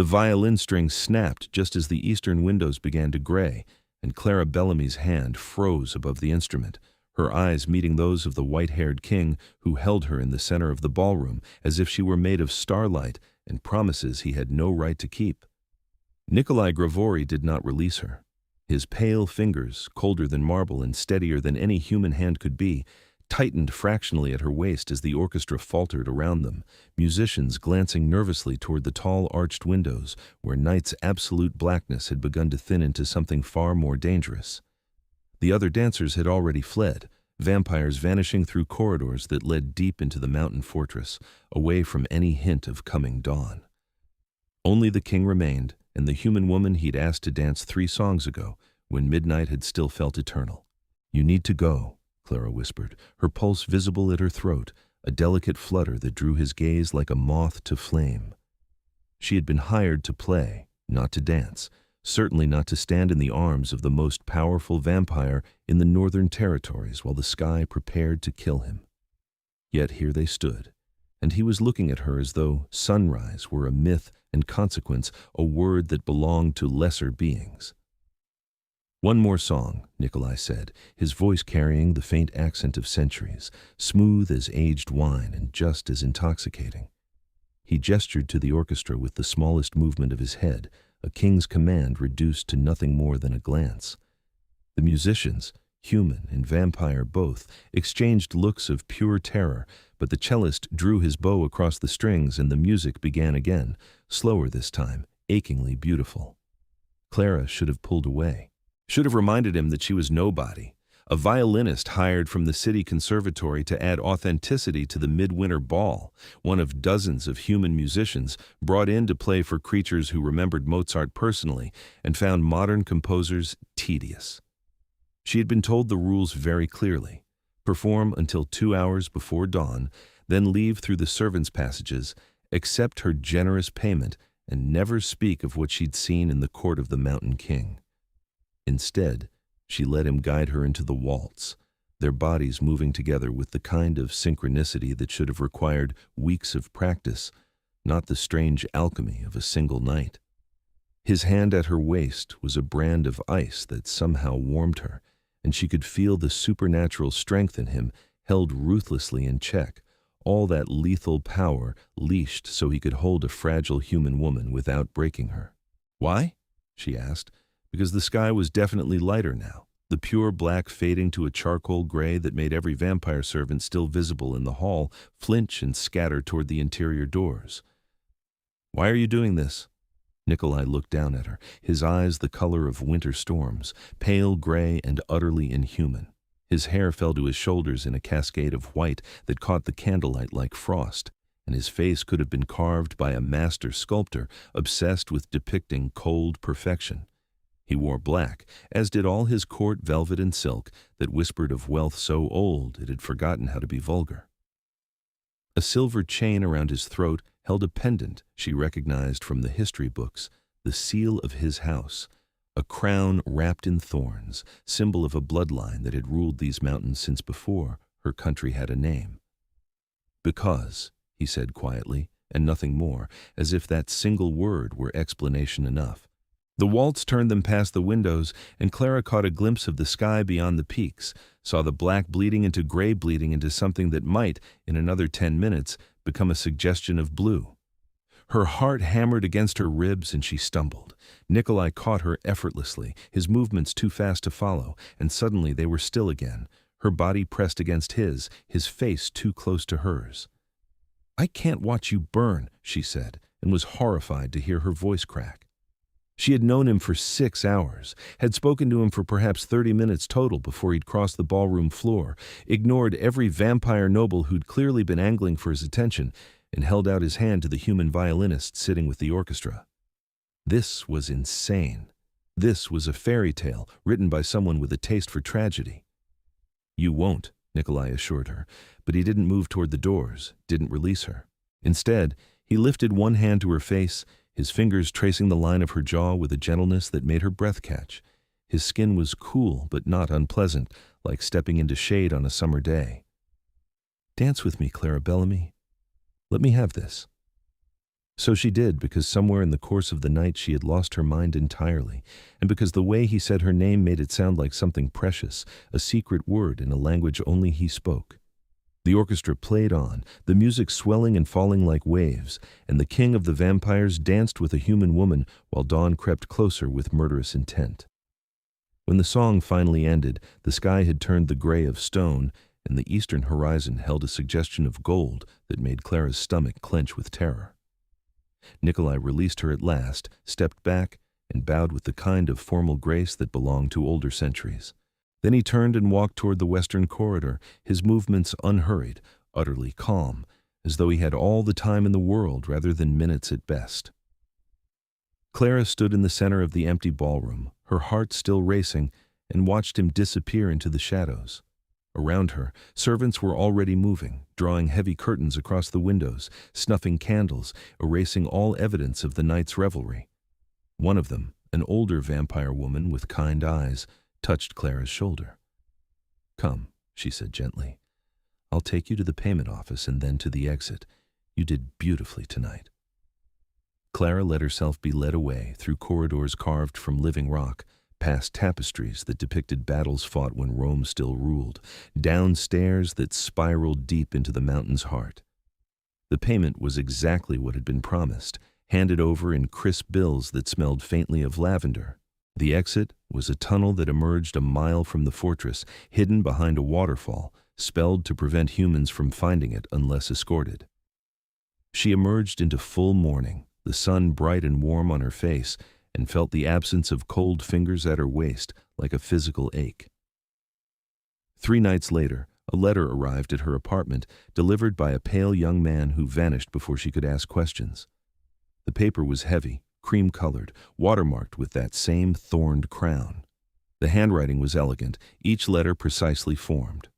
The violin strings snapped just as the eastern windows began to gray, and Clara Bellamy's hand froze above the instrument, her eyes meeting those of the white-haired king who held her in the center of the ballroom as if she were made of starlight and promises he had no right to keep. Nikolai Gravori did not release her. His pale fingers, colder than marble and steadier than any human hand could be, tightened fractionally at her waist as the orchestra faltered around them, musicians glancing nervously toward the tall arched windows where night's absolute blackness had begun to thin into something far more dangerous. The other dancers had already fled, vampires vanishing through corridors that led deep into the mountain fortress, away from any hint of coming dawn. Only the king remained, and the human woman he'd asked to dance 3 songs ago, when midnight had still felt eternal. "You need to go," Clara whispered, her pulse visible at her throat, a delicate flutter that drew his gaze like a moth to flame. She had been hired to play, not to dance, certainly not to stand in the arms of the most powerful vampire in the Northern Territories while the sky prepared to kill him. Yet here they stood, and he was looking at her as though sunrise were a myth and consequence, a word that belonged to lesser beings. "One more song," Nikolai said, his voice carrying the faint accent of centuries, smooth as aged wine and just as intoxicating. He gestured to the orchestra with the smallest movement of his head, a king's command reduced to nothing more than a glance. The musicians, human and vampire both, exchanged looks of pure terror, but the cellist drew his bow across the strings and the music began again, slower this time, achingly beautiful. Clara should have pulled away, should have reminded him that she was nobody, a violinist hired from the city conservatory to add authenticity to the midwinter ball, one of dozens of human musicians brought in to play for creatures who remembered Mozart personally and found modern composers tedious. She had been told the rules very clearly: perform until 2 hours before dawn, then leave through the servants' passages, accept her generous payment, and never speak of what she'd seen in the court of the Mountain King. Instead, she let him guide her into the waltz, their bodies moving together with the kind of synchronicity that should have required weeks of practice, not the strange alchemy of a single night. His hand at her waist was a brand of ice that somehow warmed her, and she could feel the supernatural strength in him held ruthlessly in check, all that lethal power leashed so he could hold a fragile human woman without breaking her. "Why?" she asked. Because the sky was definitely lighter now, the pure black fading to a charcoal gray that made every vampire servant still visible in the hall flinch and scatter toward the interior doors. "Why are you doing this?" Nikolai looked down at her, his eyes the color of winter storms, pale gray and utterly inhuman. His hair fell to his shoulders in a cascade of white that caught the candlelight like frost, and his face could have been carved by a master sculptor obsessed with depicting cold perfection. He wore black, as did all his court velvet and silk that whispered of wealth so old it had forgotten how to be vulgar. A silver chain around his throat held a pendant she recognized from the history books, the seal of his house, a crown wrapped in thorns, symbol of a bloodline that had ruled these mountains since before her country had a name. "Because," he said quietly, and nothing more, as if that single word were explanation enough. The waltz turned them past the windows, and Clara caught a glimpse of the sky beyond the peaks, saw the black bleeding into gray bleeding into something that might, in another 10 minutes, become a suggestion of blue. Her heart hammered against her ribs and she stumbled. Nikolai caught her effortlessly, his movements too fast to follow, and suddenly they were still again, her body pressed against his face too close to hers. "I can't watch you burn," she said, and was horrified to hear her voice crack. She had known him for 6 hours, had spoken to him for perhaps 30 minutes total before he'd crossed the ballroom floor, ignored every vampire noble who'd clearly been angling for his attention, and held out his hand to the human violinist sitting with the orchestra. This was insane. This was a fairy tale written by someone with a taste for tragedy. "You won't," Nikolai assured her, but he didn't move toward the doors, didn't release her. Instead, he lifted one hand to her face, his fingers tracing the line of her jaw with a gentleness that made her breath catch. His skin was cool but not unpleasant, like stepping into shade on a summer day. "Dance with me, Clara Bellamy. Let me have this." So she did, because somewhere in the course of the night she had lost her mind entirely, and because the way he said her name made it sound like something precious, a secret word in a language only he spoke. The orchestra played on, the music swelling and falling like waves, and the king of the vampires danced with a human woman while dawn crept closer with murderous intent. When the song finally ended, the sky had turned the gray of stone, and the eastern horizon held a suggestion of gold that made Clara's stomach clench with terror. Nikolai released her at last, stepped back, and bowed with the kind of formal grace that belonged to older centuries. Then he turned and walked toward the western corridor, his movements unhurried, utterly calm, as though he had all the time in the world rather than minutes at best. Clara stood in the center of the empty ballroom, her heart still racing, and watched him disappear into the shadows. Around her, servants were already moving, drawing heavy curtains across the windows, snuffing candles, erasing all evidence of the night's revelry. One of them, an older vampire woman with kind eyes, touched Clara's shoulder. "Come," she said gently. "I'll take you to the payment office and then to the exit. You did beautifully tonight." Clara let herself be led away through corridors carved from living rock, past tapestries that depicted battles fought when Rome still ruled, down stairs that spiraled deep into the mountain's heart. The payment was exactly what had been promised, handed over in crisp bills that smelled faintly of lavender. The exit was a tunnel that emerged a mile from the fortress, hidden behind a waterfall, spelled to prevent humans from finding it unless escorted. She emerged into full morning, the sun bright and warm on her face, and felt the absence of cold fingers at her waist like a physical ache. 3 nights later, a letter arrived at her apartment, delivered by a pale young man who vanished before she could ask questions. The paper was heavy, cream-colored, watermarked with that same thorned crown. The handwriting was elegant, each letter precisely formed.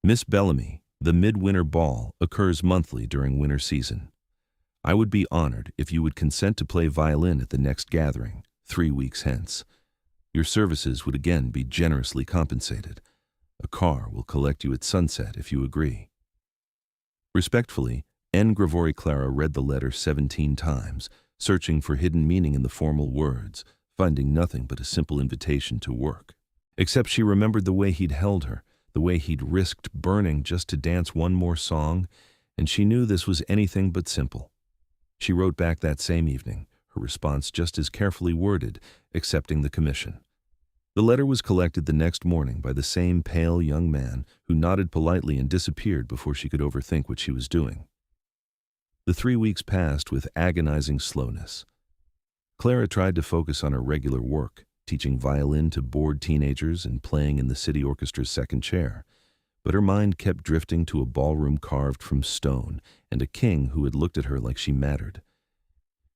"Miss Bellamy, the midwinter ball occurs monthly during winter season. I would be honored if you would consent to play violin at the next gathering, 3 weeks hence. Your services would again be generously compensated. A car will collect you at sunset if you agree." Respectfully, N. Grigori Clara read the letter 17 times, searching for hidden meaning in the formal words, finding nothing but a simple invitation to work. Except she remembered the way he'd held her, the way he'd risked burning just to dance one more song, and she knew this was anything but simple. She wrote back that same evening, her response just as carefully worded, accepting the commission. The letter was collected the next morning by the same pale young man who nodded politely and disappeared before she could overthink what she was doing. The 3 weeks passed with agonizing slowness. Clara tried to focus on her regular work, teaching violin to bored teenagers and playing in the city orchestra's second chair, but her mind kept drifting to a ballroom carved from stone and a king who had looked at her like she mattered.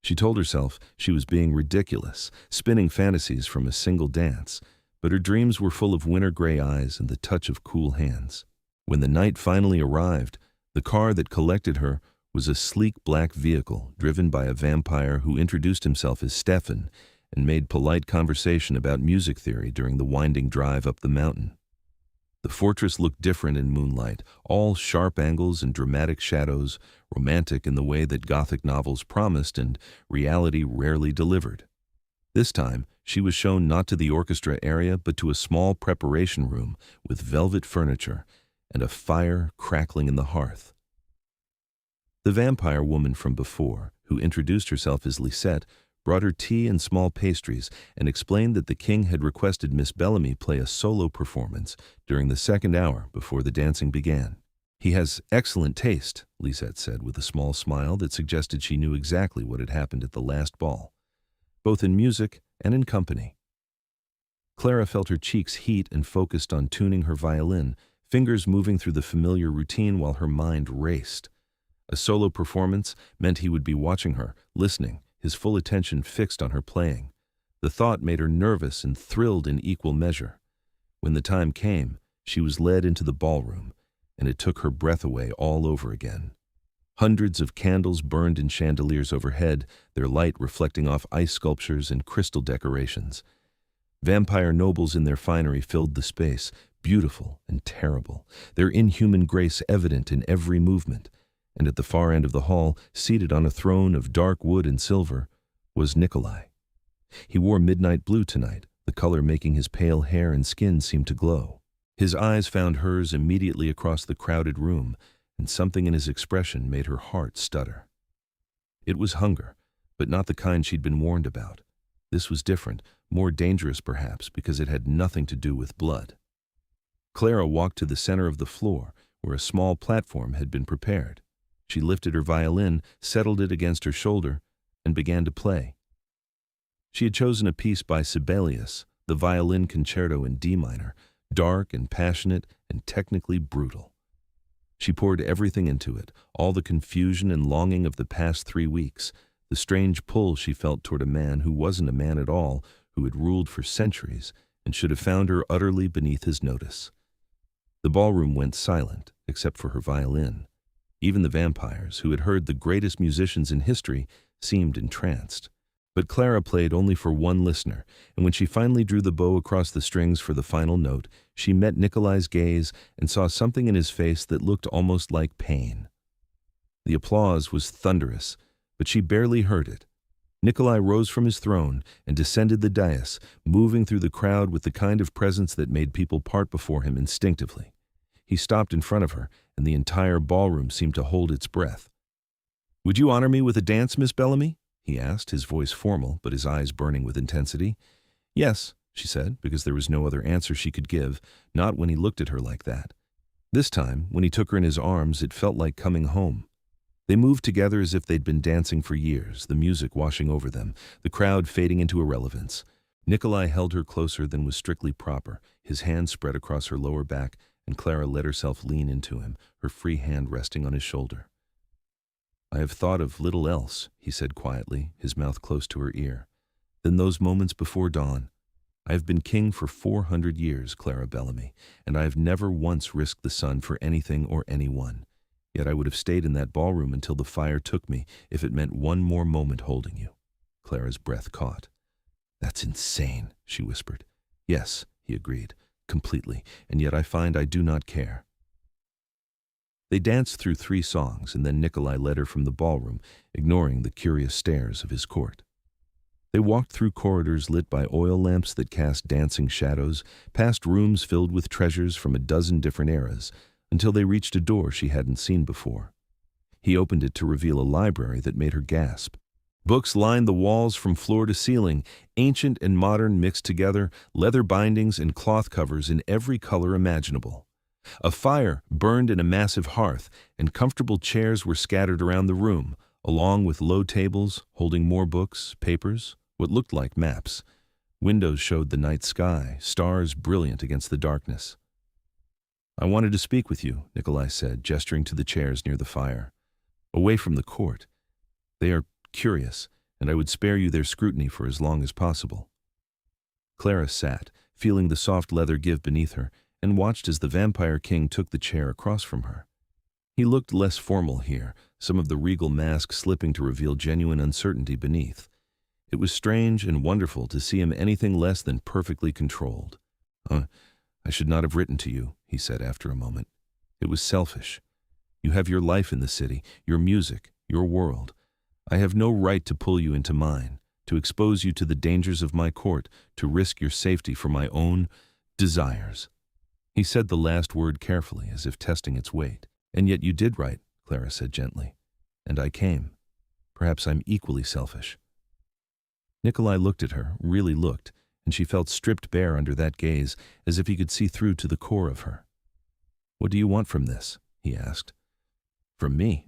She told herself she was being ridiculous, spinning fantasies from a single dance, but her dreams were full of winter-gray eyes and the touch of cool hands. When the night finally arrived, the car that collected her was a sleek black vehicle driven by a vampire who introduced himself as Stefan and made polite conversation about music theory during the winding drive up the mountain. The fortress looked different in moonlight, all sharp angles and dramatic shadows, romantic in the way that Gothic novels promised and reality rarely delivered. This time, she was shown not to the orchestra area but to a small preparation room with velvet furniture and a fire crackling in the hearth. The vampire woman from before, who introduced herself as Lisette, brought her tea and small pastries and explained that the king had requested Miss Bellamy play a solo performance during the second hour before the dancing began. "He has excellent taste," Lisette said with a small smile that suggested she knew exactly what had happened at the last ball, both in music and in company. Clara felt her cheeks heat and focused on tuning her violin, fingers moving through the familiar routine while her mind raced. A solo performance meant he would be watching her, listening, his full attention fixed on her playing. The thought made her nervous and thrilled in equal measure. When the time came, she was led into the ballroom, and it took her breath away all over again. Hundreds of candles burned in chandeliers overhead, their light reflecting off ice sculptures and crystal decorations. Vampire nobles in their finery filled the space, beautiful and terrible, their inhuman grace evident in every movement. and at the far end of the hall, seated on a throne of dark wood and silver, was Nikolai. He wore midnight blue tonight, the color making his pale hair and skin seem to glow. His eyes found hers immediately across the crowded room, and something in his expression made her heart stutter. It was hunger, but not the kind she'd been warned about. This was different, more dangerous perhaps, because it had nothing to do with blood. Clara walked to the center of the floor, where a small platform had been prepared. She lifted her violin, settled it against her shoulder, and began to play. She had chosen a piece by Sibelius, the Violin Concerto in D minor, dark and passionate and technically brutal. She poured everything into it, all the confusion and longing of the past 3 weeks, the strange pull she felt toward a man who wasn't a man at all, who had ruled for centuries, and should have found her utterly beneath his notice. The ballroom went silent, except for her violin. Even the vampires, who had heard the greatest musicians in history, seemed entranced. But Clara played only for one listener, and when she finally drew the bow across the strings for the final note, she met Nikolai's gaze and saw something in his face that looked almost like pain. The applause was thunderous, but she barely heard it. Nikolai rose from his throne and descended the dais, moving through the crowd with the kind of presence that made people part before him instinctively. He stopped in front of her, and the entire ballroom seemed to hold its breath. "Would you honor me with a dance, Miss Bellamy?" he asked, his voice formal, but his eyes burning with intensity. "Yes," she said, because there was no other answer she could give, not when he looked at her like that. This time, when he took her in his arms, it felt like coming home. They moved together as if they'd been dancing for years, the music washing over them, the crowd fading into irrelevance. Nikolai held her closer than was strictly proper, his hand spread across her lower back, and Clara let herself lean into him, her free hand resting on his shoulder. "I have thought of little else," he said quietly, his mouth close to her ear, "than those moments before dawn. I have been king for 400 years, Clara Bellamy, and I have never once risked the sun for anything or anyone. Yet I would have stayed in that ballroom until the fire took me if it meant one more moment holding you." Clara's breath caught. "That's insane," she whispered. "Yes," he agreed, "completely, and yet I find I do not care." They danced through 3 songs, and then Nikolai led her from the ballroom, ignoring the curious stares of his court. They walked through corridors lit by oil lamps that cast dancing shadows, past rooms filled with treasures from a dozen different eras, until they reached a door she hadn't seen before. He opened it to reveal a library that made her gasp. Books lined the walls from floor to ceiling, ancient and modern mixed together, leather bindings and cloth covers in every color imaginable. A fire burned in a massive hearth, and comfortable chairs were scattered around the room, along with low tables holding more books, papers, what looked like maps. Windows showed the night sky, stars brilliant against the darkness. "I wanted to speak with you," Nikolai said, gesturing to the chairs near the fire. "Away from the court. They are curious, and I would spare you their scrutiny for as long as possible." Clara sat, feeling the soft leather give beneath her, and watched as the vampire king took the chair across from her. He looked less formal here, some of the regal mask slipping to reveal genuine uncertainty beneath. It was strange and wonderful to see him anything less than perfectly controlled. "I should not have written to you," he said after a moment. "It was selfish. You have your life in the city, your music, your world. I have no right to pull you into mine, to expose you to the dangers of my court, to risk your safety for my own desires." He said the last word carefully, as if testing its weight. "And yet you did write," Clara said gently. "And I came. Perhaps I'm equally selfish." Nikolai looked at her, really looked, and she felt stripped bare under that gaze, as if he could see through to the core of her. "What do you want from this?" he asked. "From me?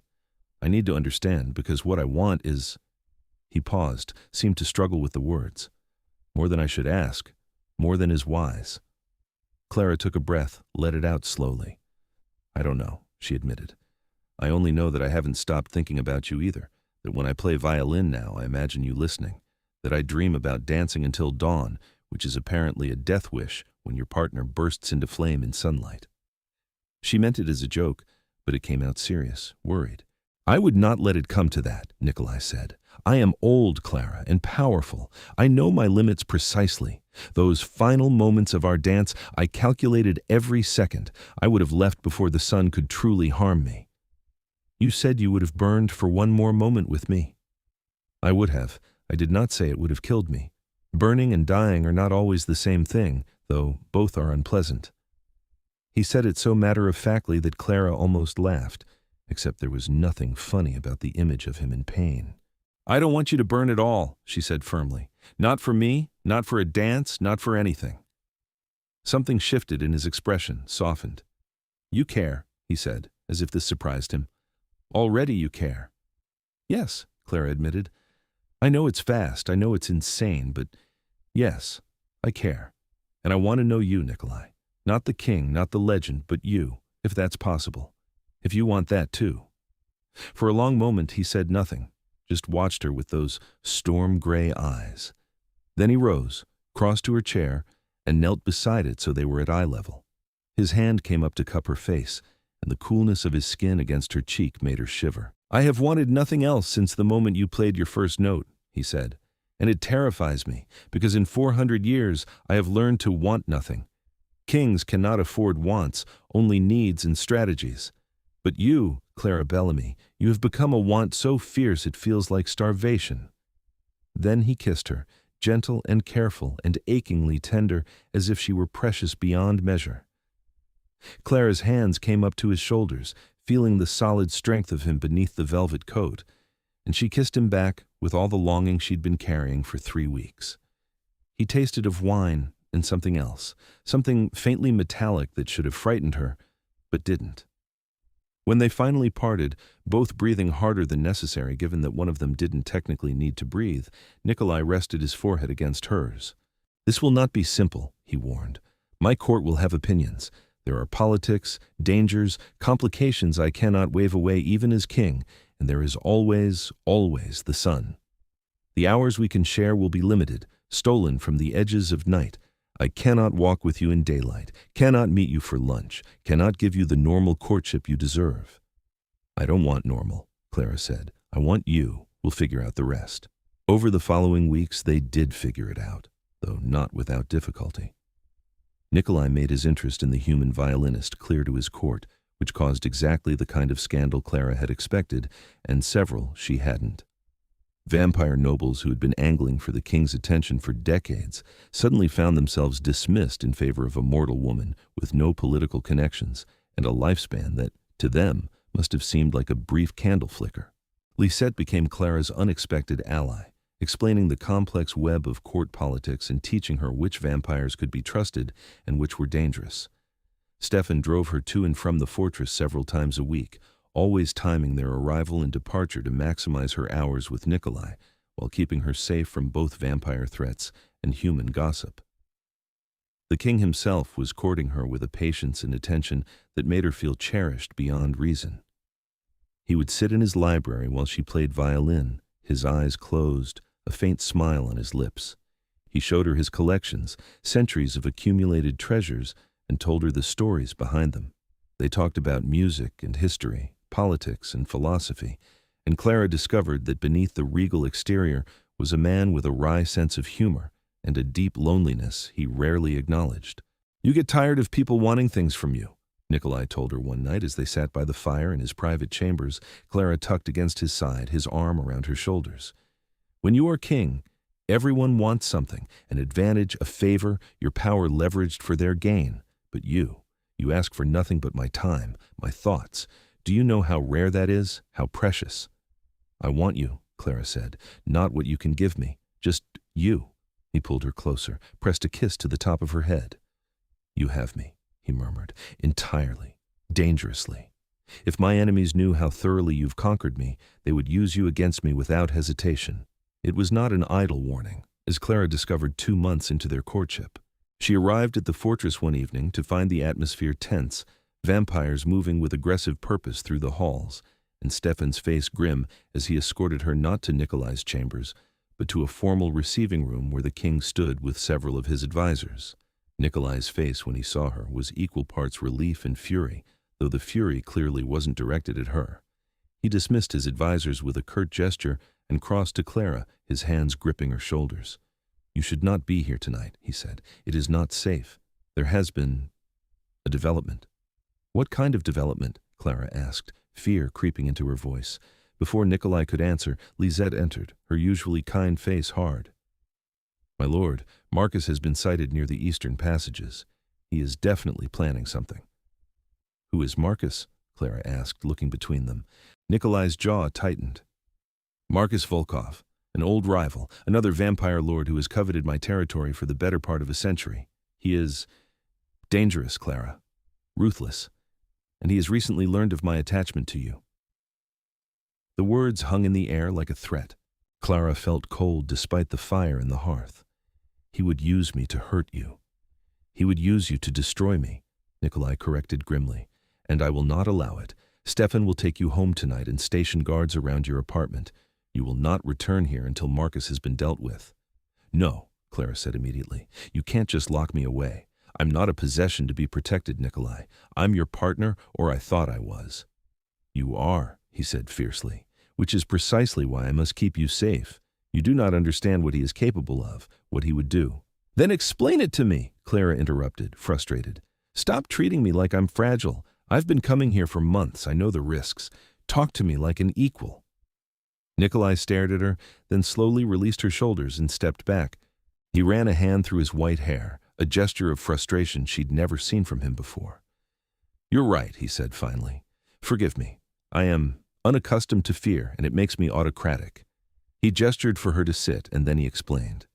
I need to understand, because what I want is—" He paused, seemed to struggle with the words. "More than I should ask, more than is wise." Clara took a breath, let it out slowly. "I don't know," she admitted. "I only know that I haven't stopped thinking about you either, that when I play violin now I imagine you listening, that I dream about dancing until dawn, which is apparently a death wish when your partner bursts into flame in sunlight." She meant it as a joke, but it came out serious, worried. "I would not let it come to that," Nikolai said. "I am old, Clara, and powerful. I know my limits precisely. Those final moments of our dance, I calculated every second. I would have left before the sun could truly harm me." You said you would have burned for one more moment with me. I would have. I did not say it would have killed me. Burning and dying are not always the same thing, though both are unpleasant. He said it so matter-of-factly that Clara almost laughed, except there was nothing funny about the image of him in pain. I don't want you to burn at all, she said firmly. Not for me, not for a dance, not for anything. Something shifted in his expression, softened. You care, he said, as if this surprised him. Already you care. Yes, Clara admitted. I know it's fast, I know it's insane, but yes, I care. And I want to know you, Nikolai. Not the king, not the legend, but you, if that's possible. If you want that too. For a long moment he said nothing, just watched her with those storm-gray eyes. Then he rose, crossed to her chair, and knelt beside it so they were at eye level. His hand came up to cup her face, and the coolness of his skin against her cheek made her shiver. I have wanted nothing else since the moment you played your first note, he said, and it terrifies me, because in 400 years I have learned to want nothing. Kings cannot afford wants, only needs and strategies. But you, Clara Bellamy, you have become a want so fierce it feels like starvation. Then he kissed her, gentle and careful and achingly tender, as if she were precious beyond measure. Clara's hands came up to his shoulders, feeling the solid strength of him beneath the velvet coat, and she kissed him back with all the longing she'd been carrying for 3 weeks. He tasted of wine and something else, something faintly metallic that should have frightened her, but didn't. When they finally parted, both breathing harder than necessary given that one of them didn't technically need to breathe, Nikolai rested his forehead against hers. This will not be simple, he warned. My court will have opinions. There are politics, dangers, complications I cannot wave away even as king, and there is always, always the sun. The hours we can share will be limited, stolen from the edges of night. I cannot walk with you in daylight, cannot meet you for lunch, cannot give you the normal courtship you deserve. I don't want normal, Clara said. I want you. We'll figure out the rest. Over the following weeks, they did figure it out, though not without difficulty. Nikolai made his interest in the human violinist clear to his court, which caused exactly the kind of scandal Clara had expected, and several she hadn't. Vampire nobles who had been angling for the king's attention for decades suddenly found themselves dismissed in favor of a mortal woman with no political connections and a lifespan that, to them, must have seemed like a brief candle flicker. Lisette became Clara's unexpected ally, explaining the complex web of court politics and teaching her which vampires could be trusted and which were dangerous. Stefan drove her to and from the fortress several times a week, always timing their arrival and departure to maximize her hours with Nikolai, while keeping her safe from both vampire threats and human gossip. The king himself was courting her with a patience and attention that made her feel cherished beyond reason. He would sit in his library while she played violin, his eyes closed, a faint smile on his lips. He showed her his collections, centuries of accumulated treasures, and told her the stories behind them. They talked about music and history, politics and philosophy, and Clara discovered that beneath the regal exterior was a man with a wry sense of humor and a deep loneliness he rarely acknowledged. You get tired of people wanting things from you, Nikolai told her one night as they sat by the fire in his private chambers, Clara tucked against his side, his arm around her shoulders. When you are king, everyone wants something, an advantage, a favor, your power leveraged for their gain. But you ask for nothing but my time, my thoughts. Do you know how rare that is, how precious? I want you, Clara said, not what you can give me, just you. He pulled her closer, pressed a kiss to the top of her head. You have me, he murmured, entirely, dangerously. If my enemies knew how thoroughly you've conquered me, they would use you against me without hesitation. It was not an idle warning, as Clara discovered 2 months into their courtship. She arrived at the fortress one evening to find the atmosphere tense, vampires moving with aggressive purpose through the halls, and Stefan's face grim as he escorted her not to Nikolai's chambers, but to a formal receiving room where the king stood with several of his advisors. Nikolai's face when he saw her was equal parts relief and fury, though the fury clearly wasn't directed at her. He dismissed his advisors with a curt gesture and crossed to Clara, his hands gripping her shoulders. You should not be here tonight, he said. It is not safe. There has been a development. What kind of development? Clara asked, fear creeping into her voice. Before Nikolai could answer, Lisette entered, her usually kind face hard. "My lord, Marcus has been sighted near the eastern passages. He is definitely planning something." "Who is Marcus?" Clara asked, looking between them. Nikolai's jaw tightened. "Marcus Volkov, an old rival, another vampire lord who has coveted my territory for the better part of a century. He is dangerous, Clara, ruthless, and he has recently learned of my attachment to you." The words hung in the air like a threat. Clara felt cold despite the fire in the hearth. "He would use me to hurt you. He would use you to destroy me," Nikolai corrected grimly. "And I will not allow it. Stefan will take you home tonight and station guards around your apartment. You will not return here until Marcus has been dealt with." "No," Clara said immediately. "You can't just lock me away. I'm not a possession to be protected, Nikolai. I'm your partner, or I thought I was." "You are," he said fiercely, "which is precisely why I must keep you safe. You do not understand what he is capable of, what he would do." "Then explain it to me," Clara interrupted, frustrated. "Stop treating me like I'm fragile. I've been coming here for months. I know the risks. Talk to me like an equal." Nikolai stared at her, then slowly released her shoulders and stepped back. He ran a hand through his white hair, a gesture of frustration she'd never seen from him before. "You're right," he said finally. "Forgive me. I am unaccustomed to fear, and it makes me autocratic." He gestured for her to sit, and then he explained.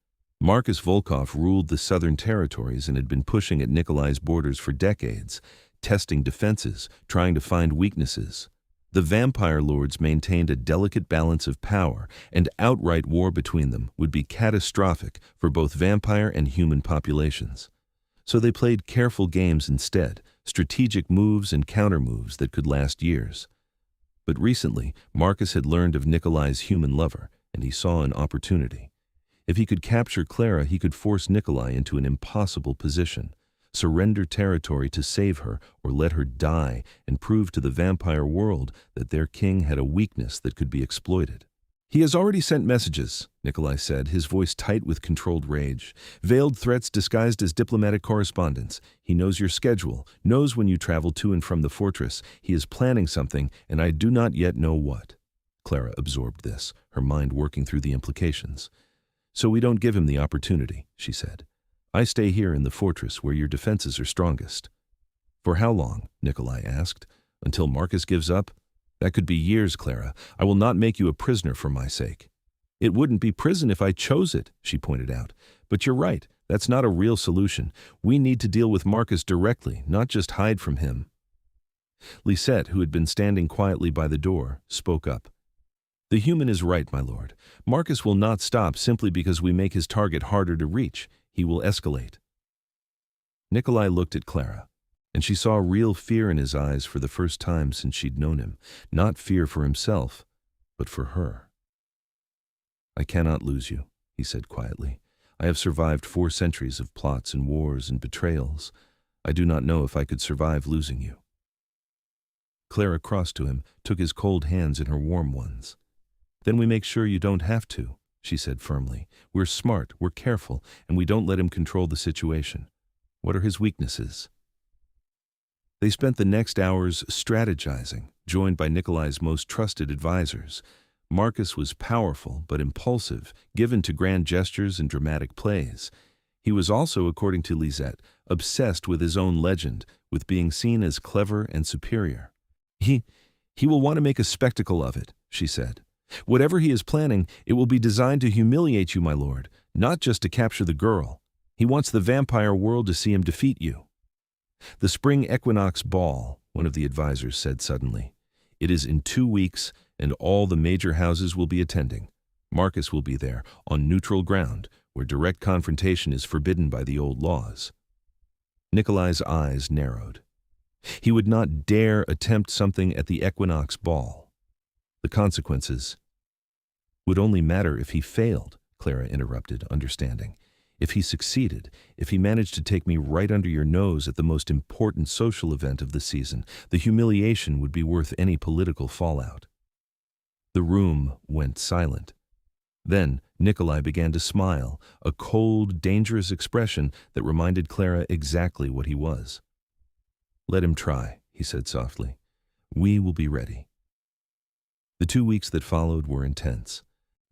Marcus Volkov ruled the southern territories and had been pushing at Nikolai's borders for decades, testing defenses, trying to find weaknesses. The vampire lords maintained a delicate balance of power, and outright war between them would be catastrophic for both vampire and human populations. So they played careful games instead, strategic moves and countermoves that could last years. But recently, Marcus had learned of Nikolai's human lover, and he saw an opportunity. If he could capture Clara, he could force Nikolai into an impossible position. Surrender territory to save her, or let her die and prove to the vampire world that their king had a weakness that could be exploited. "He has already sent messages," Nikolai said, his voice tight with controlled rage. "Veiled threats disguised as diplomatic correspondence. He knows your schedule, knows when you travel to and from the fortress. He is planning something, and I do not yet know what." Clara absorbed this, her mind working through the implications. "So we don't give him the opportunity," she said. "I stay here in the fortress where your defenses are strongest." "For how long?" Nikolai asked. "Until Marcus gives up?" "That could be years, Clara. I will not make you a prisoner for my sake." "It wouldn't be prison if I chose it," she pointed out. "But you're right. That's not a real solution. We need to deal with Marcus directly, not just hide from him." Lisette, who had been standing quietly by the door, spoke up. "The human is right, my lord. Marcus will not stop simply because we make his target harder to reach. He will escalate." Nikolai looked at Clara, and she saw real fear in his eyes for the first time since she'd known him. Not fear for himself, but for her. "I cannot lose you," he said quietly. "I have survived 4 centuries of plots and wars and betrayals. I do not know if I could survive losing you." Clara crossed to him, took his cold hands in her warm ones. "Then we make sure you don't have to," she said firmly. "We're smart, we're careful, and we don't let him control the situation. What are his weaknesses?" They spent the next hours strategizing, joined by Nikolai's most trusted advisors. Marcus was powerful but impulsive, given to grand gestures and dramatic plays. He was also, according to Lisette, obsessed with his own legend, with being seen as clever and superior. He will want to make a spectacle of it," she said. "Whatever he is planning, it will be designed to humiliate you, my lord, not just to capture the girl. He wants the vampire world to see him defeat you." "The spring equinox ball," one of the advisors said suddenly. "It is in 2 weeks, and all the major houses will be attending. Marcus will be there, on neutral ground, where direct confrontation is forbidden by the old laws." Nikolai's eyes narrowed. He would not dare attempt something at the equinox ball. The consequences would only matter if he failed, Clara interrupted, understanding. "If he succeeded, if he managed to take me right under your nose at the most important social event of the season, the humiliation would be worth any political fallout." The room went silent. Then Nikolai began to smile, a cold, dangerous expression that reminded Clara exactly what he was. "Let him try," he said softly. "We will be ready." The 2 weeks that followed were intense.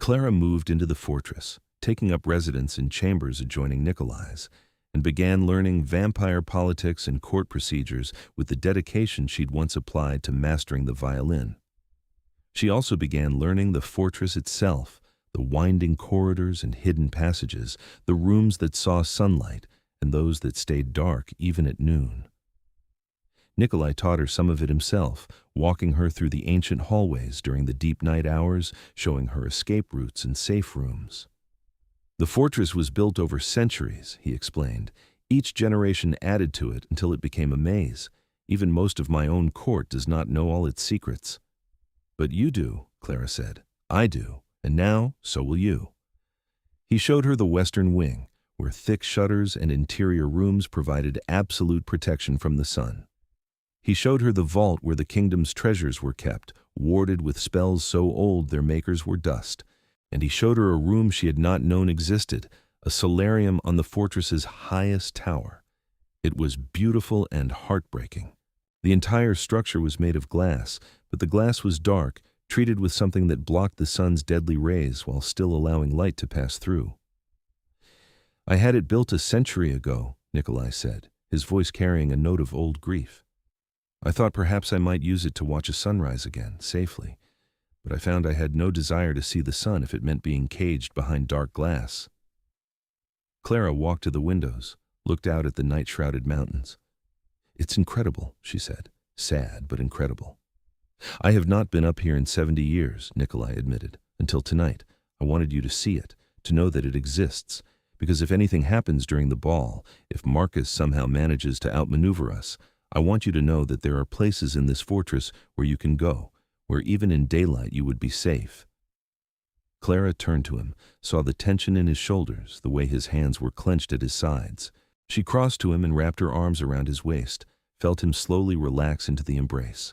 Clara moved into the fortress, taking up residence in chambers adjoining Nikolai's, and began learning vampire politics and court procedures with the dedication she'd once applied to mastering the violin. She also began learning the fortress itself, the winding corridors and hidden passages, the rooms that saw sunlight and those that stayed dark even at noon. Nikolai taught her some of it himself, walking her through the ancient hallways during the deep night hours, showing her escape routes and safe rooms. The fortress was built over centuries, he explained. Each generation added to it until it became a maze. Even most of my own court does not know all its secrets. But you do, Clara said. I do, and now so will you. He showed her the western wing, where thick shutters and interior rooms provided absolute protection from the sun. He showed her the vault where the kingdom's treasures were kept, warded with spells so old their makers were dust. And he showed her a room she had not known existed, a solarium on the fortress's highest tower. It was beautiful and heartbreaking. The entire structure was made of glass, but the glass was dark, treated with something that blocked the sun's deadly rays while still allowing light to pass through. I had it built a century ago, Nikolai said, his voice carrying a note of old grief. I thought perhaps I might use it to watch a sunrise again, safely, but I found I had no desire to see the sun if it meant being caged behind dark glass. Clara walked to the windows, looked out at the night-shrouded mountains. It's incredible, she said, sad but incredible. I have not been up here in 70 years, Nikolai admitted, until tonight. I wanted you to see it, to know that it exists, because if anything happens during the ball, if Marcus somehow manages to outmaneuver us, I want you to know that there are places in this fortress where you can go, where even in daylight you would be safe. Clara turned to him, saw the tension in his shoulders, the way his hands were clenched at his sides. She crossed to him and wrapped her arms around his waist, felt him slowly relax into the embrace.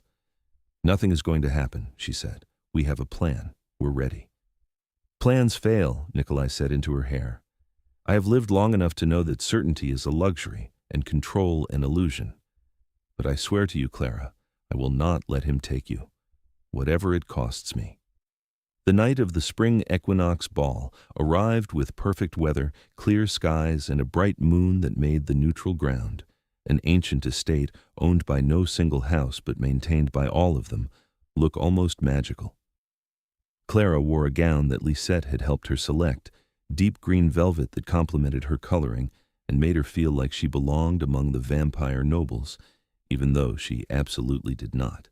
Nothing is going to happen, she said. We have a plan. We're ready. Plans fail, Nikolai said into her hair. I have lived long enough to know that certainty is a luxury and control an illusion. But I swear to you, Clara, I will not let him take you, whatever it costs me. The night of the spring equinox ball arrived with perfect weather, clear skies, and a bright moon that made the neutral ground, an ancient estate owned by no single house but maintained by all of them, look almost magical. Clara wore a gown that Lisette had helped her select, deep green velvet that complemented her coloring and made her feel like she belonged among the vampire nobles, even though she absolutely did not.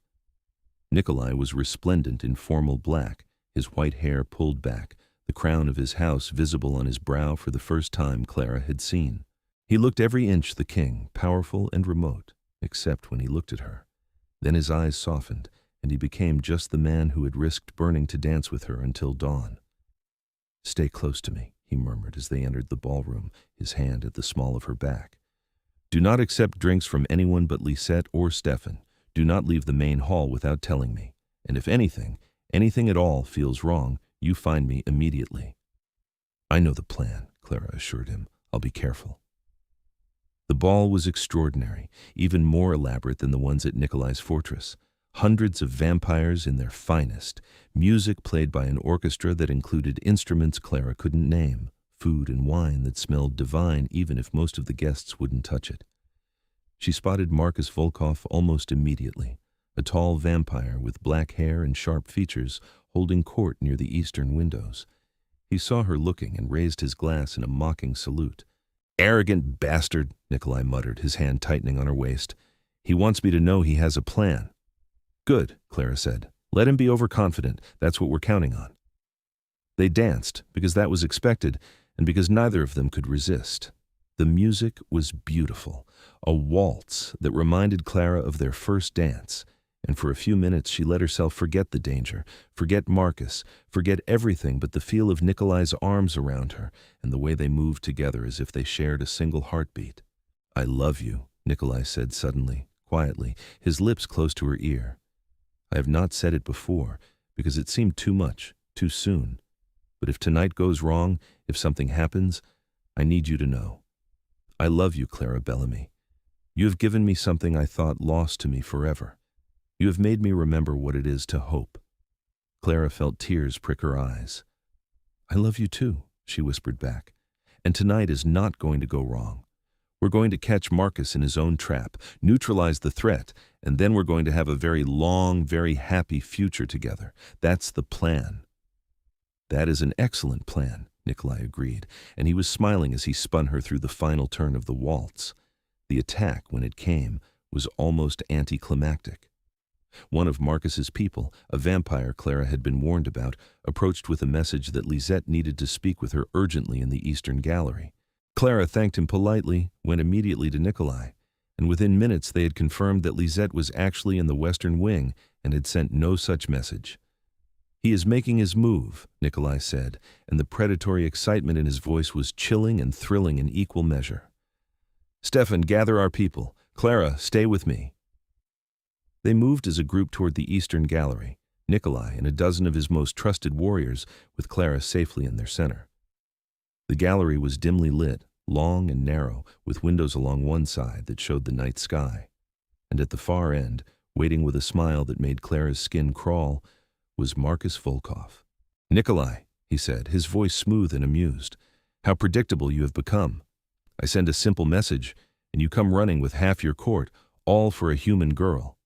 Nikolai was resplendent in formal black, his white hair pulled back, the crown of his house visible on his brow for the first time Clara had seen. He looked every inch the king, powerful and remote, except when he looked at her. Then his eyes softened, and he became just the man who had risked burning to dance with her until dawn. Stay close to me, he murmured as they entered the ballroom, his hand at the small of her back. Do not accept drinks from anyone but Lisette or Stefan. Do not leave the main hall without telling me. And if anything at all feels wrong, you find me immediately. I know the plan, Clara assured him. I'll be careful. The ball was extraordinary, even more elaborate than the ones at Nikolai's fortress. Hundreds of vampires in their finest, music played by an orchestra that included instruments Clara couldn't name, food and wine that smelled divine even if most of the guests wouldn't touch it. She spotted Marcus Volkov almost immediately, a tall vampire with black hair and sharp features holding court near the eastern windows. He saw her looking and raised his glass in a mocking salute. Arrogant bastard, Nikolai muttered, his hand tightening on her waist. He wants me to know he has a plan. Good, Clara said. Let him be overconfident. That's what we're counting on. They danced, because that was expected, and because neither of them could resist. The music was beautiful, a waltz that reminded Clara of their first dance, and for a few minutes she let herself forget the danger, forget Marcus, forget everything but the feel of Nikolai's arms around her and the way they moved together as if they shared a single heartbeat. I love you, Nikolai said suddenly, quietly, his lips close to her ear. I have not said it before, because it seemed too much, too soon. But if tonight goes wrong, if something happens, I need you to know. I love you, Clara Bellamy. You have given me something I thought lost to me forever. You have made me remember what it is to hope. Clara felt tears prick her eyes. "I love you too," she whispered back. "And tonight is not going to go wrong. We're going to catch Marcus in his own trap, neutralize the threat, and then we're going to have a very long, very happy future together. That's the plan." "That is an excellent plan," Nikolai agreed, and he was smiling as he spun her through the final turn of the waltz. The attack, when it came, was almost anticlimactic. One of Marcus's people, a vampire Clara had been warned about, approached with a message that Lisette needed to speak with her urgently in the Eastern Gallery. Clara thanked him politely, went immediately to Nikolai, and within minutes they had confirmed that Lisette was actually in the Western Wing and had sent no such message. "He is making his move," Nikolai said, and the predatory excitement in his voice was chilling and thrilling in equal measure. "Stefan, gather our people. Clara, stay with me." They moved as a group toward the Eastern Gallery, Nikolai and a dozen of his most trusted warriors, with Clara safely in their center. The gallery was dimly lit, long and narrow, with windows along one side that showed the night sky. And at the far end, waiting with a smile that made Clara's skin crawl, was Marcus Volkov. "Nikolai," he said, his voice smooth and amused, "how predictable you have become. I send a simple message, and you come running with half your court, all for a human girl."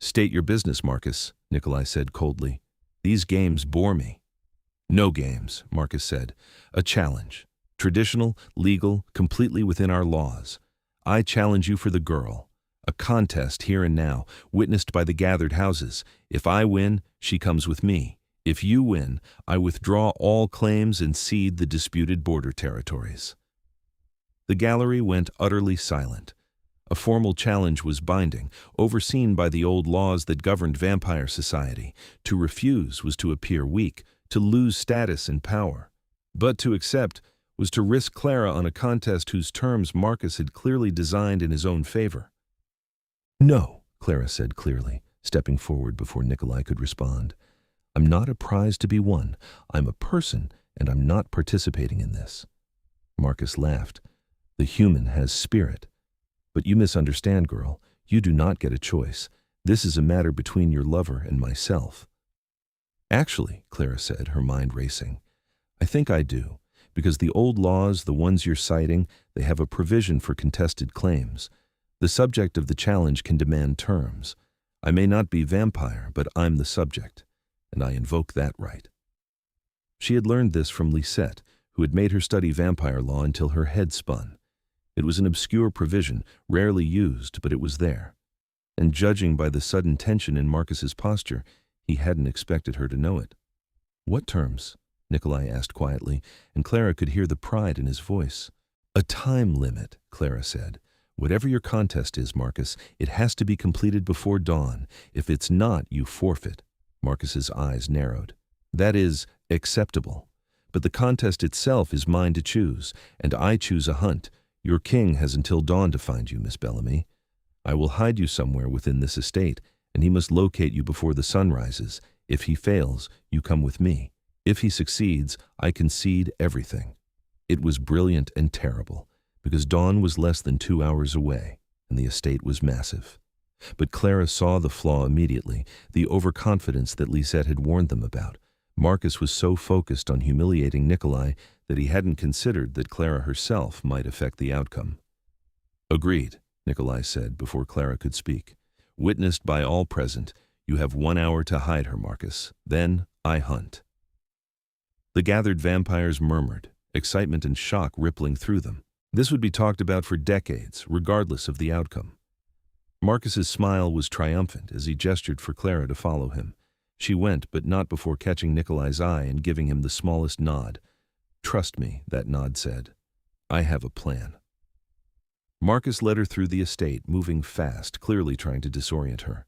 "State your business, Marcus," Nikolai said coldly. "These games bore me." "No games," Marcus said. "A challenge. Traditional, legal, completely within our laws. I challenge you for the girl. A contest here and now, witnessed by the gathered houses. If I win, she comes with me. If you win, I withdraw all claims and cede the disputed border territories." The gallery went utterly silent. A formal challenge was binding, overseen by the old laws that governed vampire society. To refuse was to appear weak, to lose status and power. But to accept was to risk Clara on a contest whose terms Marcus had clearly designed in his own favor. "No," Clara said clearly, stepping forward before Nikolai could respond. "I'm not a prize to be won. I'm a person, and I'm not participating in this." Marcus laughed. "The human has spirit. But you misunderstand, girl. You do not get a choice. This is a matter between your lover and myself." "Actually," Clara said, her mind racing, "I think I do, because the old laws, the ones you're citing, they have a provision for contested claims. The subject of the challenge can demand terms. I may not be vampire, but I'm the subject, and I invoke that right." She had learned this from Lisette, who had made her study vampire law until her head spun. It was an obscure provision, rarely used, but it was there. And judging by the sudden tension in Marcus's posture, he hadn't expected her to know it. "What terms?" Nikolai asked quietly, and Clara could hear the pride in his voice. "A time limit," Clara said. "Whatever your contest is, Marcus, it has to be completed before dawn. If it's not, you forfeit." Marcus's eyes narrowed. "That is acceptable. But the contest itself is mine to choose, and I choose a hunt. Your king has until dawn to find you, Miss Bellamy. I will hide you somewhere within this estate, and he must locate you before the sun rises. If he fails, you come with me. If he succeeds, I concede everything." It was brilliant and terrible, because dawn was less than 2 hours away, and the estate was massive. But Clara saw the flaw immediately, the overconfidence that Lisette had warned them about. Marcus was so focused on humiliating Nikolai that he hadn't considered that Clara herself might affect the outcome. "Agreed," Nikolai said before Clara could speak. "Witnessed by all present, you have 1 hour to hide her, Marcus. Then I hunt." The gathered vampires murmured, excitement and shock rippling through them. This would be talked about for decades, regardless of the outcome. Marcus's smile was triumphant as he gestured for Clara to follow him. She went, but not before catching Nikolai's eye and giving him the smallest nod. "Trust me," that nod said. "I have a plan." Marcus led her through the estate, moving fast, clearly trying to disorient her.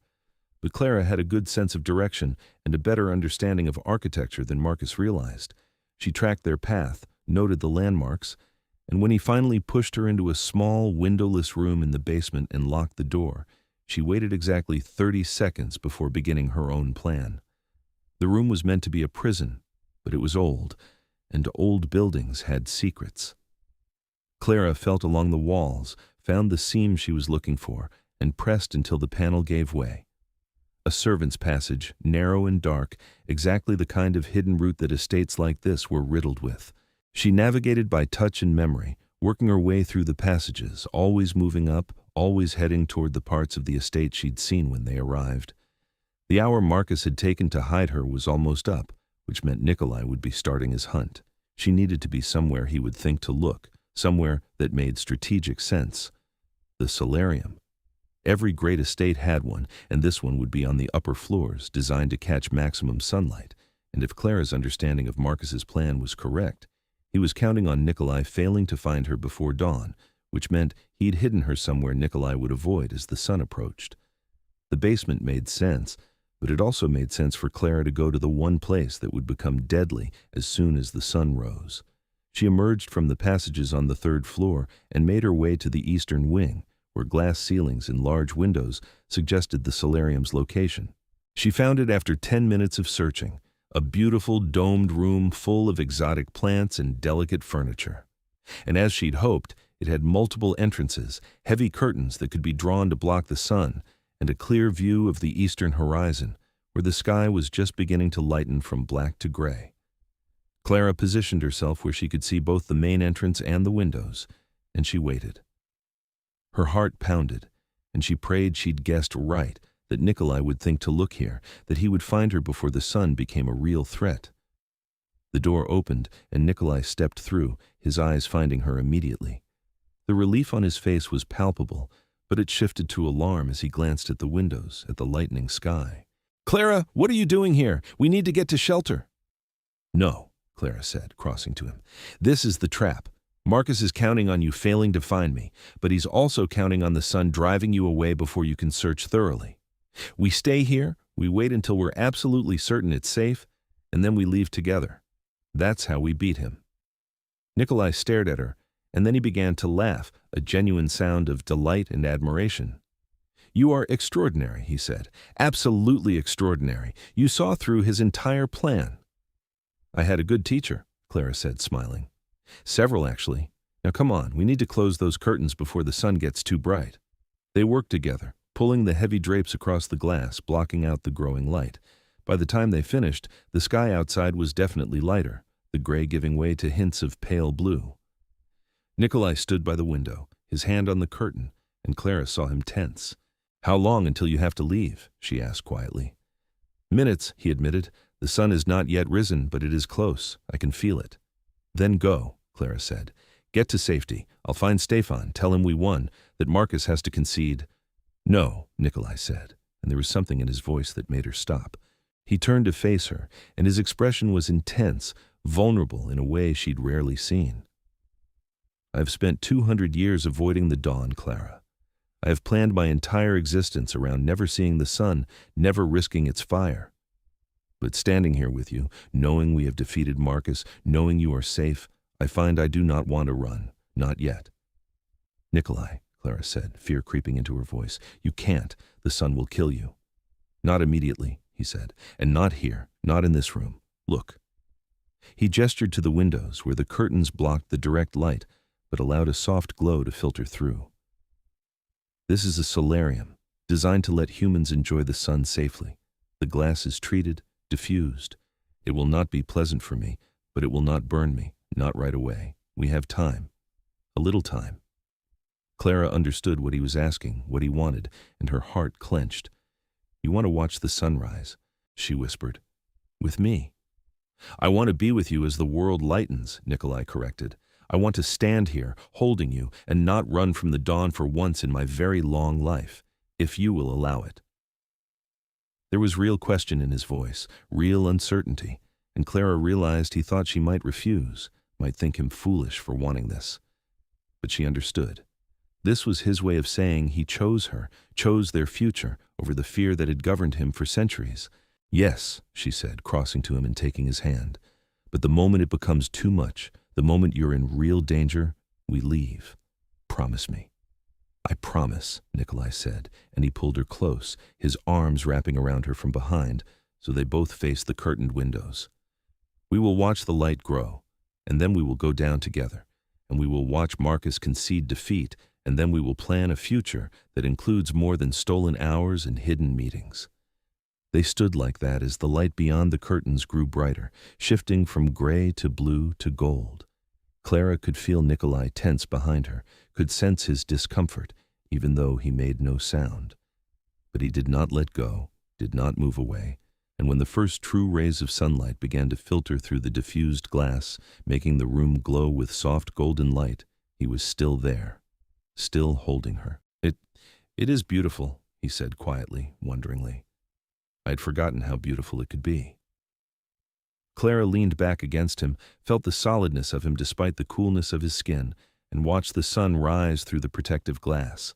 But Clara had a good sense of direction and a better understanding of architecture than Marcus realized. She tracked their path, noted the landmarks, and when he finally pushed her into a small, windowless room in the basement and locked the door, she waited exactly 30 seconds before beginning her own plan. The room was meant to be a prison, but it was old, and old buildings had secrets. Clara felt along the walls, found the seam she was looking for, and pressed until the panel gave way. A servant's passage, narrow and dark, exactly the kind of hidden route that estates like this were riddled with. She navigated by touch and memory, working her way through the passages, always moving up, always heading toward the parts of the estate she'd seen when they arrived. The hour Marcus had taken to hide her was almost up, which meant Nikolai would be starting his hunt. She needed to be somewhere he would think to look, somewhere that made strategic sense. The solarium. Every great estate had one, and this one would be on the upper floors, designed to catch maximum sunlight. And if Clara's understanding of Marcus's plan was correct, he was counting on Nikolai failing to find her before dawn, which meant he'd hidden her somewhere Nikolai would avoid as the sun approached. The basement made sense, but it also made sense for Clara to go to the one place that would become deadly as soon as the sun rose. She emerged from the passages on the third floor and made her way to the eastern wing, where glass ceilings and large windows suggested the solarium's location. She found it after 10 minutes of searching, a beautiful domed room full of exotic plants and delicate furniture. And as she'd hoped, it had multiple entrances, heavy curtains that could be drawn to block the sun, and a clear view of the eastern horizon, where the sky was just beginning to lighten from black to gray. Clara positioned herself where she could see both the main entrance and the windows, and she waited. Her heart pounded, and she prayed she'd guessed right, that Nikolai would think to look here, that he would find her before the sun became a real threat. The door opened, and Nikolai stepped through, his eyes finding her immediately. The relief on his face was palpable, but it shifted to alarm as he glanced at the windows, at the lightening sky. "Clara, what are you doing here? We need to get to shelter." "No," Clara said, crossing to him. "This is the trap. Marcus is counting on you failing to find me, but he's also counting on the sun driving you away before you can search thoroughly. We stay here, we wait until we're absolutely certain it's safe, and then we leave together. That's how we beat him." Nikolai stared at her, and then he began to laugh, a genuine sound of delight and admiration. "You are extraordinary," he said. "Absolutely extraordinary. You saw through his entire plan." "I had a good teacher," Clara said, smiling. "Several, actually. Now come on, we need to close those curtains before the sun gets too bright." They worked together, pulling the heavy drapes across the glass, blocking out the growing light. By the time they finished, the sky outside was definitely lighter, the gray giving way to hints of pale blue. Nikolai stood by the window, his hand on the curtain, and Clara saw him tense. "How long until you have to leave?" she asked quietly. "Minutes," he admitted. "The sun is not yet risen, but it is close. I can feel it." "Then go," Clara said. "Get to safety. I'll find Stefan, tell him we won, that Marcus has to concede." "No," Nikolai said, and there was something in his voice that made her stop. He turned to face her, and his expression was intense, vulnerable in a way she'd rarely seen. "I've spent 200 years avoiding the dawn, Clara. I have planned my entire existence around never seeing the sun, never risking its fire. But standing here with you, knowing we have defeated Marcus, knowing you are safe, I find I do not want to run, not yet." "Nikolai," Clara said, fear creeping into her voice, "you can't. The sun will kill you." "Not immediately," he said, "and not here, not in this room. Look." He gestured to the windows where the curtains blocked the direct light, but allowed a soft glow to filter through. "This is a solarium, designed to let humans enjoy the sun safely. The glass is treated, diffused. It will not be pleasant for me, but it will not burn me, not right away. We have time. A little time." Clara understood what he was asking, what he wanted, and her heart clenched. "You want to watch the sunrise," she whispered. "With me." "I want to be with you as the world lightens," Nikolai corrected. "I want to stand here, holding you, and not run from the dawn for once in my very long life, if you will allow it." There was real question in his voice, real uncertainty, and Clara realized he thought she might refuse, might think him foolish for wanting this. But she understood. This was his way of saying he chose her, chose their future, over the fear that had governed him for centuries. "Yes," she said, crossing to him and taking his hand. "But the moment it becomes too much, the moment you're in real danger, we leave. Promise me." "I promise," Nikolai said, and he pulled her close, his arms wrapping around her from behind, so they both faced the curtained windows. "We will watch the light grow, and then we will go down together, and we will watch Marcus concede defeat, and then we will plan a future that includes more than stolen hours and hidden meetings. They stood like that as the light beyond the curtains grew brighter, shifting from gray to blue to gold. Clara could feel Nikolai tense behind her, could sense his discomfort, even though he made no sound. But he did not let go, did not move away, and when the first true rays of sunlight began to filter through the diffused glass, making the room glow with soft golden light, he was still there, still holding her. It is beautiful, he said quietly, wonderingly. I'd forgotten how beautiful it could be. Clara leaned back against him, felt the solidness of him despite the coolness of his skin, and watched the sun rise through the protective glass.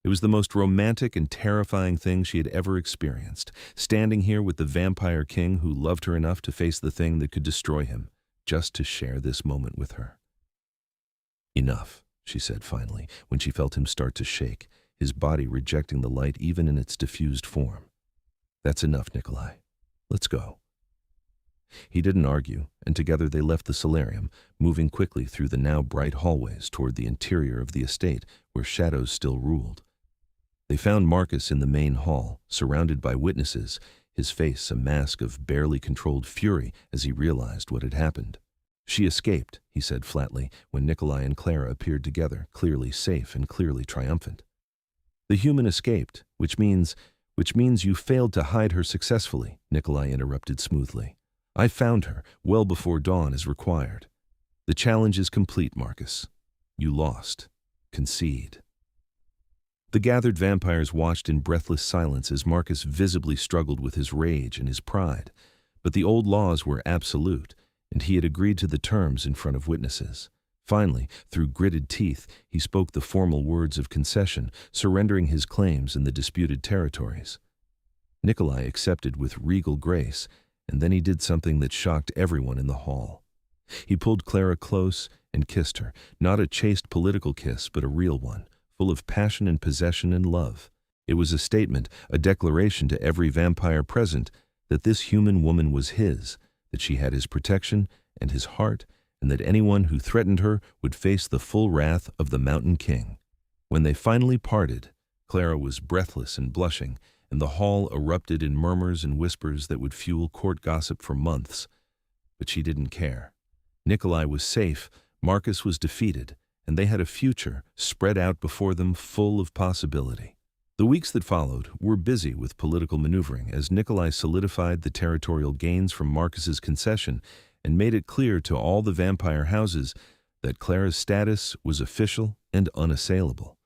It was the most romantic and terrifying thing she had ever experienced, standing here with the vampire king who loved her enough to face the thing that could destroy him, just to share this moment with her. Enough, she said finally, when she felt him start to shake, his body rejecting the light even in its diffused form. That's enough, Nikolai. Let's go. He didn't argue, and together they left the solarium, moving quickly through the now bright hallways toward the interior of the estate where shadows still ruled. They found Marcus in the main hall, surrounded by witnesses, his face a mask of barely controlled fury as he realized what had happened. She escaped, he said flatly, when Nikolai and Clara appeared together, clearly safe and clearly triumphant. The human escaped, which means you failed to hide her successfully, Nikolai interrupted smoothly. I found her, well before dawn as required. The challenge is complete, Marcus. You lost. Concede. The gathered vampires watched in breathless silence as Marcus visibly struggled with his rage and his pride, but the old laws were absolute, and he had agreed to the terms in front of witnesses. Finally, through gritted teeth, he spoke the formal words of concession, surrendering his claims in the disputed territories. Nikolai accepted with regal grace, and then he did something that shocked everyone in the hall. He pulled Clara close and kissed her, not a chaste political kiss, but a real one, full of passion and possession and love. It was a statement, a declaration to every vampire present that this human woman was his, that she had his protection and his heart, and that anyone who threatened her would face the full wrath of the Mountain King. When they finally parted, Clara was breathless and blushing, and the hall erupted in murmurs and whispers that would fuel court gossip for months. But she didn't care. Nikolai was safe, Marcus was defeated, and they had a future spread out before them full of possibility. The weeks that followed were busy with political maneuvering as Nikolai solidified the territorial gains from Marcus's concession and made it clear to all the vampire houses that Clara's status was official and unassailable.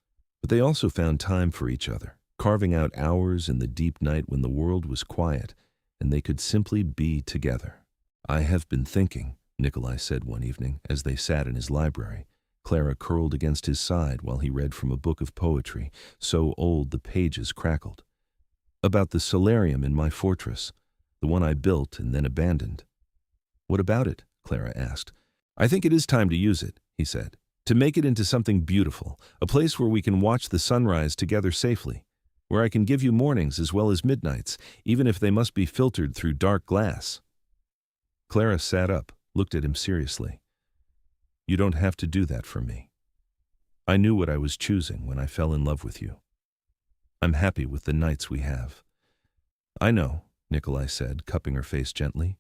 But they also found time for each other, carving out hours in the deep night when the world was quiet and they could simply be together. I have been thinking, Nikolai said one evening as they sat in his library. Clara curled against his side while he read from a book of poetry, so old the pages crackled. About the solarium in my fortress, the one I built and then abandoned. What about it? Clara asked. I think it is time to use it, he said, to make it into something beautiful, a place where we can watch the sunrise together safely, where I can give you mornings as well as midnights, even if they must be filtered through dark glass. Clara sat up, looked at him seriously. You don't have to do that for me. I knew what I was choosing when I fell in love with you. I'm happy with the nights we have. I know, Nikolai said, cupping her face gently.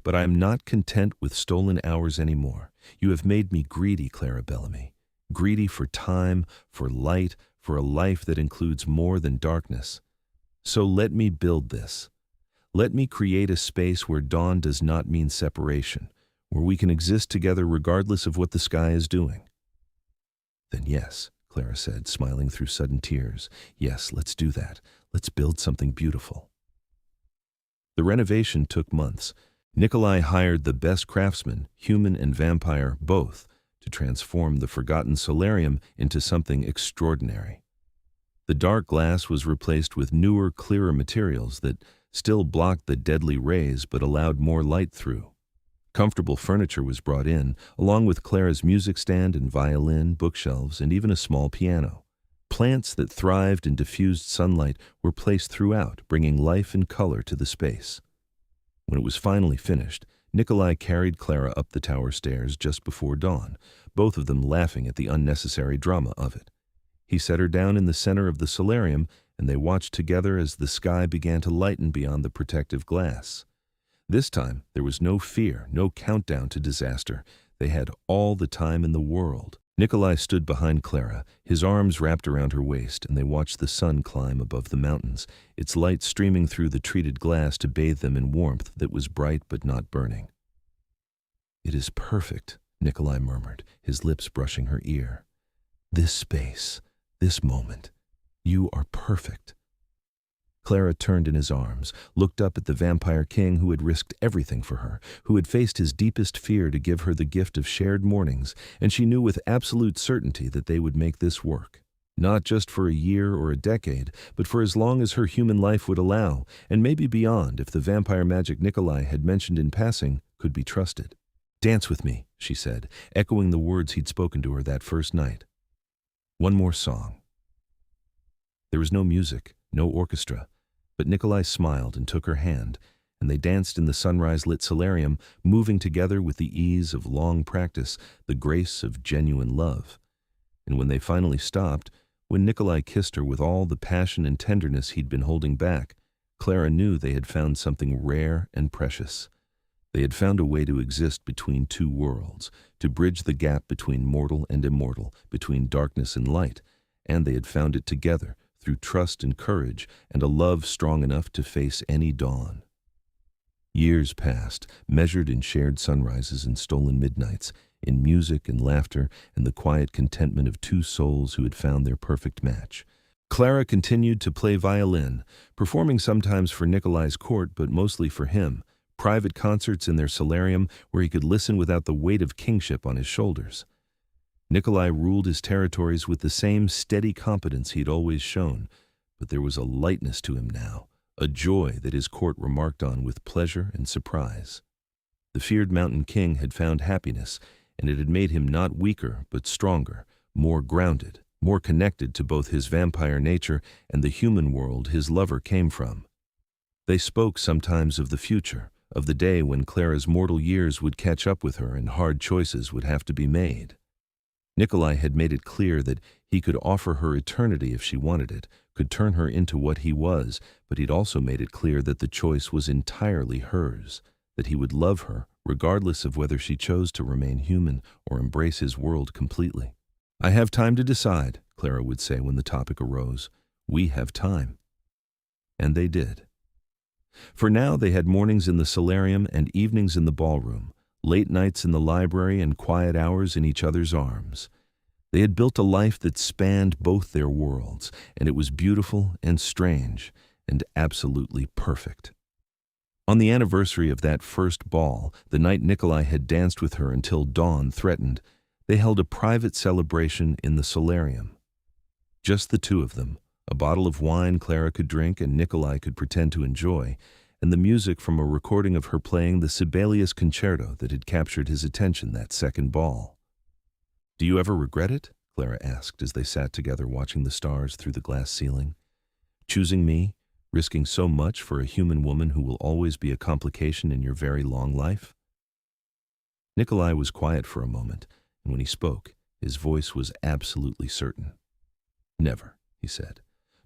But I am not content with stolen hours anymore. You have made me greedy, Clara Bellamy. Greedy for time, for light, for a life that includes more than darkness. So let me build this. Let me create a space where dawn does not mean separation, where we can exist together regardless of what the sky is doing. Then yes, Clara said, smiling through sudden tears. Yes, let's do that. Let's build something beautiful. The renovation took months. Nikolai hired the best craftsmen, human and vampire both, to transform the forgotten solarium into something extraordinary. The dark glass was replaced with newer, clearer materials that still blocked the deadly rays but allowed more light through. Comfortable furniture was brought in, along with Clara's music stand and violin, bookshelves, and even a small piano. Plants that thrived in diffused sunlight were placed throughout, bringing life and color to the space. When it was finally finished, Nikolai carried Clara up the tower stairs just before dawn, both of them laughing at the unnecessary drama of it. He set her down in the center of the solarium and they watched together as the sky began to lighten beyond the protective glass. This time, there was no fear, no countdown to disaster. They had all the time in the world. Nikolai stood behind Clara, his arms wrapped around her waist, and they watched the sun climb above the mountains, its light streaming through the treated glass to bathe them in warmth that was bright but not burning. "It is perfect," Nikolai murmured, his lips brushing her ear. "This space, this moment, you are perfect." Clara turned in his arms, looked up at the vampire king who had risked everything for her, who had faced his deepest fear to give her the gift of shared mornings, and she knew with absolute certainty that they would make this work. Not just for a year or a decade, but for as long as her human life would allow, and maybe beyond if the vampire magic Nikolai had mentioned in passing could be trusted. "Dance with me," she said, echoing the words he'd spoken to her that first night. One more song. There was no music, no orchestra, but Nikolai smiled and took her hand, and they danced in the sunrise-lit solarium, moving together with the ease of long practice, the grace of genuine love. And when they finally stopped, when Nikolai kissed her with all the passion and tenderness he'd been holding back, Clara knew they had found something rare and precious. They had found a way to exist between two worlds, to bridge the gap between mortal and immortal, between darkness and light, and they had found it together, through trust and courage and a love strong enough to face any dawn. Years passed, measured in shared sunrises and stolen midnights, in music and laughter and the quiet contentment of two souls who had found their perfect match. Clara continued to play violin, performing sometimes for Nikolai's court but mostly for him, private concerts in their solarium where he could listen without the weight of kingship on his shoulders. Nikolai ruled his territories with the same steady competence he'd always shown, but there was a lightness to him now, a joy that his court remarked on with pleasure and surprise. The feared mountain king had found happiness, and it had made him not weaker but stronger, more grounded, more connected to both his vampire nature and the human world his lover came from. They spoke sometimes of the future, of the day when Clara's mortal years would catch up with her and hard choices would have to be made. Nikolai had made it clear that he could offer her eternity if she wanted it, could turn her into what he was, but he'd also made it clear that the choice was entirely hers, that he would love her, regardless of whether she chose to remain human or embrace his world completely. "I have time to decide," Clara would say when the topic arose. "We have time." And they did. For now they had mornings in the solarium and evenings in the ballroom, late nights in the library and quiet hours in each other's arms. They had built a life that spanned both their worlds, and it was beautiful and strange and absolutely perfect. On the anniversary of that first ball, the night Nikolai had danced with her until dawn threatened, they held a private celebration in the solarium. Just the two of them, a bottle of wine Clara could drink and Nikolai could pretend to enjoy, and the music from a recording of her playing the Sibelius concerto that had captured his attention that second ball. "Do you ever regret it?" Clara asked as they sat together watching the stars through the glass ceiling. "Choosing me, risking so much for a human woman who will always be a complication in your very long life?" Nikolai was quiet for a moment, and when he spoke, his voice was absolutely certain. "Never," he said.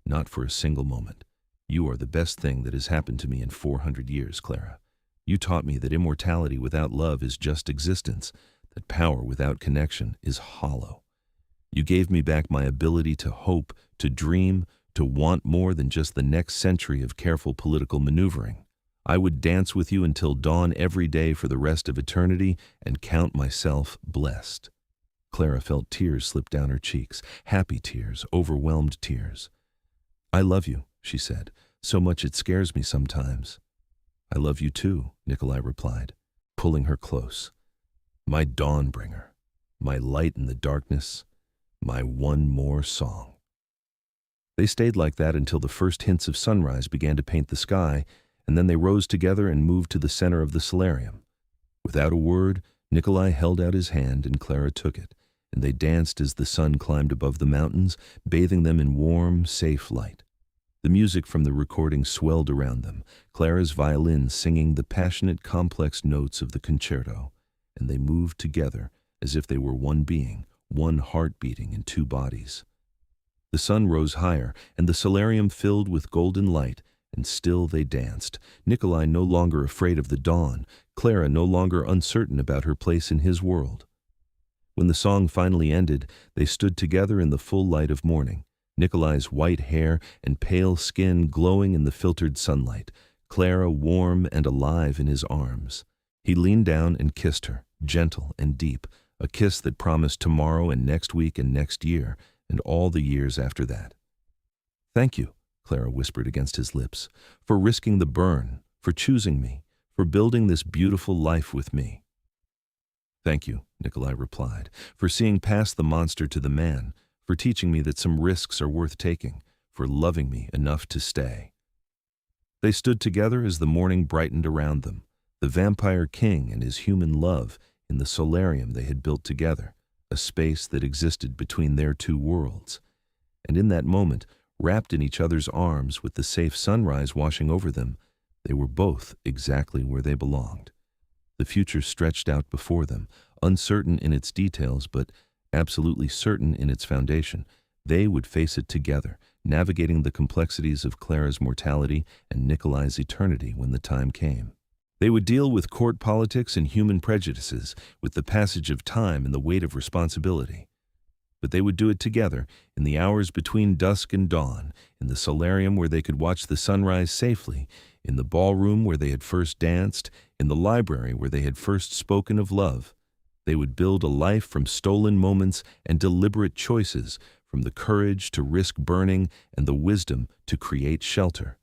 "Not for a single moment. You are the best thing that has happened to me in 400 years, Clara. You taught me that immortality without love is just existence, that power without connection is hollow. You gave me back my ability to hope, to dream, to want more than just the next century of careful political maneuvering. I would dance with you until dawn every day for the rest of eternity and count myself blessed." Clara felt tears slip down her cheeks, happy tears, overwhelmed tears. "I love you," she said, "so much it scares me sometimes." "I love you too," Nikolai replied, pulling her close. "My dawn-bringer, my light in the darkness, my one more song." They stayed like that until the first hints of sunrise began to paint the sky, and then they rose together and moved to the center of the solarium. Without a word, Nikolai held out his hand and Clara took it, and they danced as the sun climbed above the mountains, bathing them in warm, safe light. The music from the recording swelled around them, Clara's violin singing the passionate, complex notes of the concerto, and they moved together as if they were one being, one heart beating in two bodies. The sun rose higher, and the solarium filled with golden light, and still they danced, Nikolai no longer afraid of the dawn, Clara no longer uncertain about her place in his world. When the song finally ended, they stood together in the full light of morning, Nikolai's white hair and pale skin glowing in the filtered sunlight, Clara warm and alive in his arms. He leaned down and kissed her, gentle and deep, a kiss that promised tomorrow and next week and next year, and all the years after that. "Thank you," Clara whispered against his lips, "for risking the burn, for choosing me, for building this beautiful life with me." "Thank you," Nikolai replied, "for seeing past the monster to the man, for teaching me that some risks are worth taking, for loving me enough to stay." They stood together as the morning brightened around them, the vampire king and his human love in the solarium they had built together, a space that existed between their two worlds. And in that moment, wrapped in each other's arms with the safe sunrise washing over them, they were both exactly where they belonged. The future stretched out before them, uncertain in its details but absolutely certain in its foundation. They would face it together, navigating the complexities of Clara's mortality and Nikolai's eternity when the time came. They would deal with court politics and human prejudices, with the passage of time and the weight of responsibility. But they would do it together, in the hours between dusk and dawn, in the solarium where they could watch the sunrise safely, in the ballroom where they had first danced, in the library where they had first spoken of love. They would build a life from stolen moments and deliberate choices, from the courage to risk burning and the wisdom to create shelter.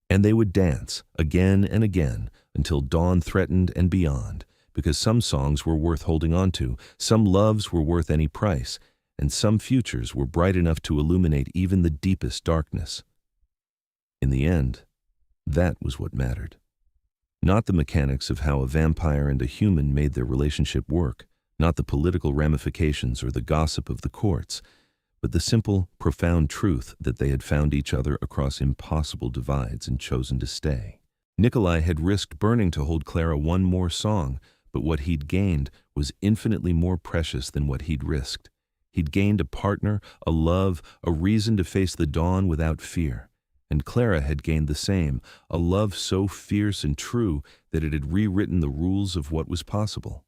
And they would dance, again and again, until dawn threatened and beyond, because some songs were worth holding on to, some loves were worth any price, and some futures were bright enough to illuminate even the deepest darkness. In the end, that was what mattered. Not the mechanics of how a vampire and a human made their relationship work, not the political ramifications or the gossip of the courts, but the simple, profound truth that they had found each other across impossible divides and chosen to stay. Nikolai had risked burning to hold Clara one more song, but what he'd gained was infinitely more precious than what he'd risked. He'd gained a partner, a love, a reason to face the dawn without fear. And Clara had gained the same, a love so fierce and true that it had rewritten the rules of what was possible.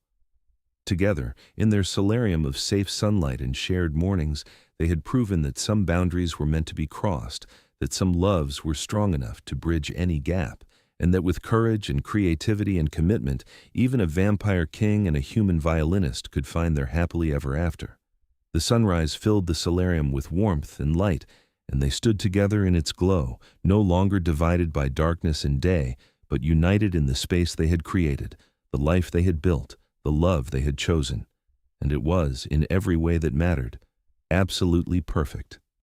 Together, in their solarium of safe sunlight and shared mornings, they had proven that some boundaries were meant to be crossed, that some loves were strong enough to bridge any gap, and that with courage and creativity and commitment, even a vampire king and a human violinist could find their happily ever after. The sunrise filled the solarium with warmth and light, and they stood together in its glow, no longer divided by darkness and day, but united in the space they had created, the life they had built, the love they had chosen. And it was, in every way that mattered, absolutely perfect.